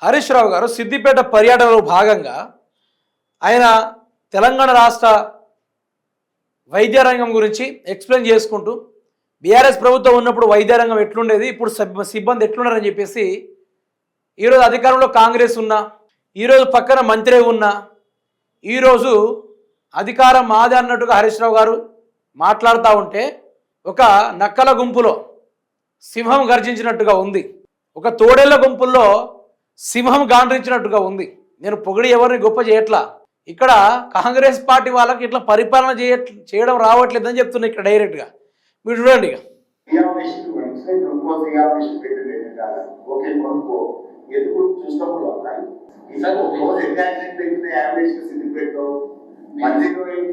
హరీష్ రావు గారు సిద్దిపేట పర్యటనలో భాగంగా ఆయన తెలంగాణ రాష్ట్ర వైద్య రంగం గురించి ఎక్స్ప్లెయిన్ చేసుకుంటూ బీఆర్ఎస్ ప్రభుత్వం ఉన్నప్పుడు వైద్య రంగం ఎట్లుండేది, ఇప్పుడు సిబ్బంది ఎట్లున్నారని చెప్పేసి ఈరోజు అధికారంలో కాంగ్రెస్ ఉన్నా, ఈరోజు పక్కన మంత్రి ఉన్నా, ఈరోజు అధికారం మాది అన్నట్టుగా హరీష్ రావు గారు మాట్లాడుతూ ఉంటే ఒక నక్కల గుంపులో సింహం గర్జించినట్టుగా ఉంది, ఒక తోడేళ్ల గుంపుల్లో సింహం గాండ్రించినట్టుగా ఉంది. నేను పొగిడి ఎవరిని గొప్ప చేయట్లా, ఇక్కడ కాంగ్రెస్ పార్టీ వాళ్ళకి ఇట్లా పరిపాలన చేయడం రావట్లేదని చెప్తున్నా ఇక్కడ డైరెక్ట్గా. మీరు చూడండి ఇక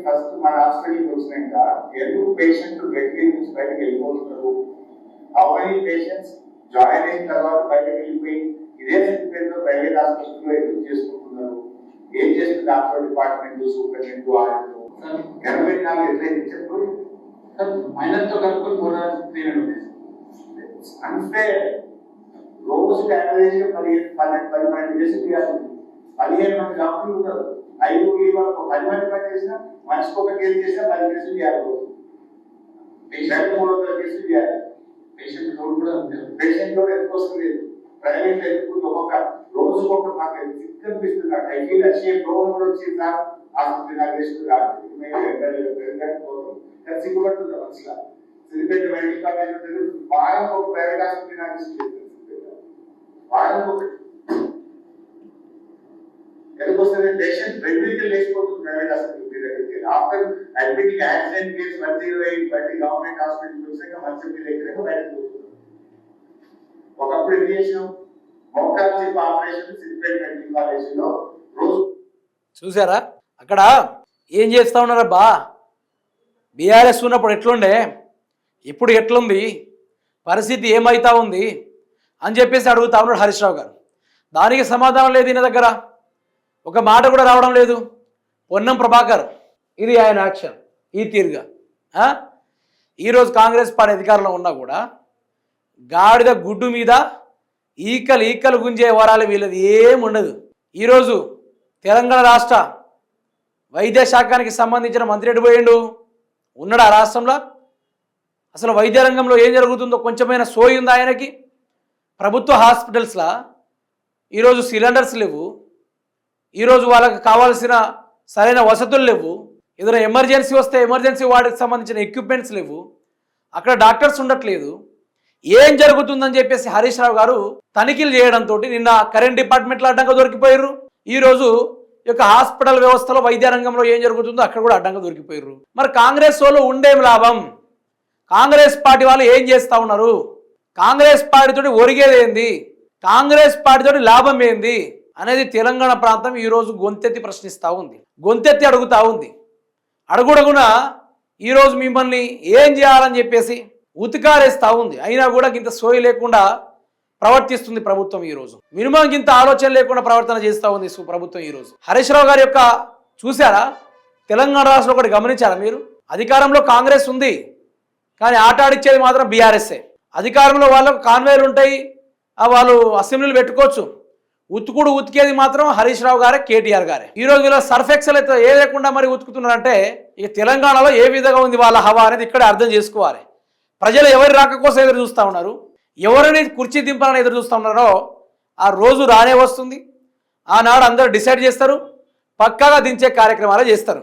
ఫస్ట్ మన హాస్పిటల్కి వచ్చినాక ఎందుకు పేషెంట్ బయటకి బయటకు వెళ్ళిపోతున్నారు, హౌ మెనీ పేషెంట్స్ జాయిన్ అయిన తర్వాత బయటకు వెళ్ళిపోయి ఇదే సిద్దిపేటలో ప్రైవేట్ హాస్పిటల్లో ఎందుకు చేసుకుంటున్నారు, ఏం చేస్తుంది డాక్టర్ డిపార్ట్మెంట్ సూపరింటెండెంట్ వాళ్ళు 84 ఎట్లయితే చెప్పు మైనస్ తో కలుపుకొని 300 అంటే రోజు యావరేజ్ 12 చేసి తీయాలి. 15 మంది డాక్టర్లు ఉంటారు, 5 వరకు 10 మంది పని చేసినా మనిషికి ఒక కేసు చేసినా 10 కేసులు చేయాలి. రోజు పేషెంట్ 300 కేసులు చేయాలి. పేషెంట్ లోడ్ కూడా పేషెంట్ లోడ్ ఎక్కువ వస్తుంది. ప్రైవేట్ ఎందుకు ఒక్కొక్క రోజు ఒక మాకు కనిపిస్తుంది, నాకు ఐటీ వచ్చే రోగం కూడా వచ్చింది సార్ హాస్పిటల్ నాకు రెస్ట్ కాదు సిగ్గుపడుతుంది మంచిగా. సిద్దిపేట మెడికల్ కాలేజ్ ఉంటుంది, వారం ఒక ప్రైవేట్ హాస్పిటల్ నాకు వారం ఒకటి ఎందుకు వస్తుంది, పేషెంట్ రెగ్యులర్గా లేచిపోతుంది ప్రైవేట్ హాస్పిటల్ మీ దగ్గరికి. ఆఫ్టర్ అడ్మిటింగ్ యాక్సిడెంట్ కేసు 108 బట్టి గవర్నమెంట్ హాస్పిటల్ చూసాక మంచి మీ దగ్గర బయటకు పోతుంది. ఒకప్పుడు ఏం చేసాం, మోకాల్ chip operation Siddipet medical college లో రోజు చూసారా అక్కడ ఏం చేస్తా ఉన్నారా బా. బీఆర్ఎస్ ఉన్నప్పుడు ఎట్లుండే, ఇప్పుడు ఎట్లుంది, పరిస్థితి ఏమైతా ఉంది అని చెప్పేసి అడుగుతా ఉన్నాడు హరీష్ రావు గారు. దానికి సమాధానం లేదు ఈయన దగ్గర, ఒక మాట కూడా రావడం లేదు. పొన్నం ప్రభాకర్ ఇది ఆయన యాక్షన్, ఈ తీరుగా. ఈరోజు కాంగ్రెస్ పార్టీ అధికారంలో ఉన్నా కూడా గాడిద గుడ్డు మీద ఈకలు గుంజే వరాలు వీళ్ళది ఏముండదు. ఈరోజు తెలంగాణ రాష్ట్ర వైద్య శాఖానికి సంబంధించిన మంత్రి ఎటు పోయిండు, ఉన్నాడు ఆ రాష్ట్రంలో? అసలు వైద్య రంగంలో ఏం జరుగుతుందో కొంచెమైనా సోయి ఉందా ఆయనకి? ప్రభుత్వ హాస్పిటల్స్లో ఈరోజు సిలిండర్స్ లేవు, ఈరోజు వాళ్ళకి కావాల్సిన సరైన వసతులు లేవు, ఏదైనా ఎమర్జెన్సీ వస్తే ఎమర్జెన్సీ వార్డుకి సంబంధించిన ఎక్విప్మెంట్స్ లేవు, అక్కడ డాక్టర్స్ ఉండట్లేదు. ఏం జరుగుతుందని చెప్పేసి హరీష్ రావు గారు తనిఖీలు చేయడంతో నిన్న కరెంట్ డిపార్ట్మెంట్లో అడ్డంగా దొరికిపోయారు. ఈరోజు ఈ యొక్క హాస్పిటల్ వ్యవస్థలో వైద్య రంగంలో ఏం జరుగుతుందో అక్కడ కూడా అడ్డంగా దొరికిపోయారు. మరి కాంగ్రెస్ వాళ్ళు ఉండేం లాభం, కాంగ్రెస్ పార్టీ వాళ్ళు ఏం చేస్తూ ఉన్నారు, కాంగ్రెస్ పార్టీతోటి ఒరిగేది ఏంది, కాంగ్రెస్ పార్టీతోటి లాభం ఏంది అనేది తెలంగాణ ప్రాంతం ఈరోజు గొంతెత్తి ప్రశ్నిస్తూ ఉంది, గొంతెత్తి అడుగుతూ ఉంది. అడుగుడగున ఈరోజు మిమ్మల్ని ఏం చేయాలని చెప్పేసి ఉతికారేస్తూ ఉంది. అయినా కూడా ఇంత సోయి లేకుండా ప్రవర్తిస్తుంది ప్రభుత్వం. ఈరోజు మినిమం ఇంత ఆలోచన లేకుండా ప్రవర్తన చేస్తూ ఉంది ప్రభుత్వం. ఈరోజు హరీష్ రావు గారి యొక్క చూసారా, తెలంగాణ రాష్ట్రంలో ఒకటి గమనించారా మీరు, అధికారంలో కాంగ్రెస్ ఉంది కానీ ఆట ఆడిచ్చేది మాత్రం బీఆర్ఎస్ఏ. అధికారంలో వాళ్ళకు కాన్వేలు ఉంటాయి, వాళ్ళు అసెంబ్లీలు పెట్టుకోవచ్చు, ఉతికేది మాత్రం హరీష్ రావు గారే, కేటీఆర్ గారే. ఈరోజు వీళ్ళ సర్ఫెక్సల్ అయితే ఏ లేకుండా మరి ఉతుకుతున్నారంటే ఇక తెలంగాణలో ఏ విధంగా ఉంది వాళ్ళ హవా అనేది ఇక్కడే అర్థం చేసుకోవాలి. ప్రజలు ఎవరి రాక కోసం ఎదురు చూస్తూ ఉన్నారు, ఎవరిని కుర్చీ దింపాలని ఎదురు చూస్తూ ఉన్నారో ఆ రోజు రానే వస్తుంది. ఆనాడు అందరూ డిసైడ్ చేస్తారు, పక్కాగా దించే కార్యక్రమాలు చేస్తారు.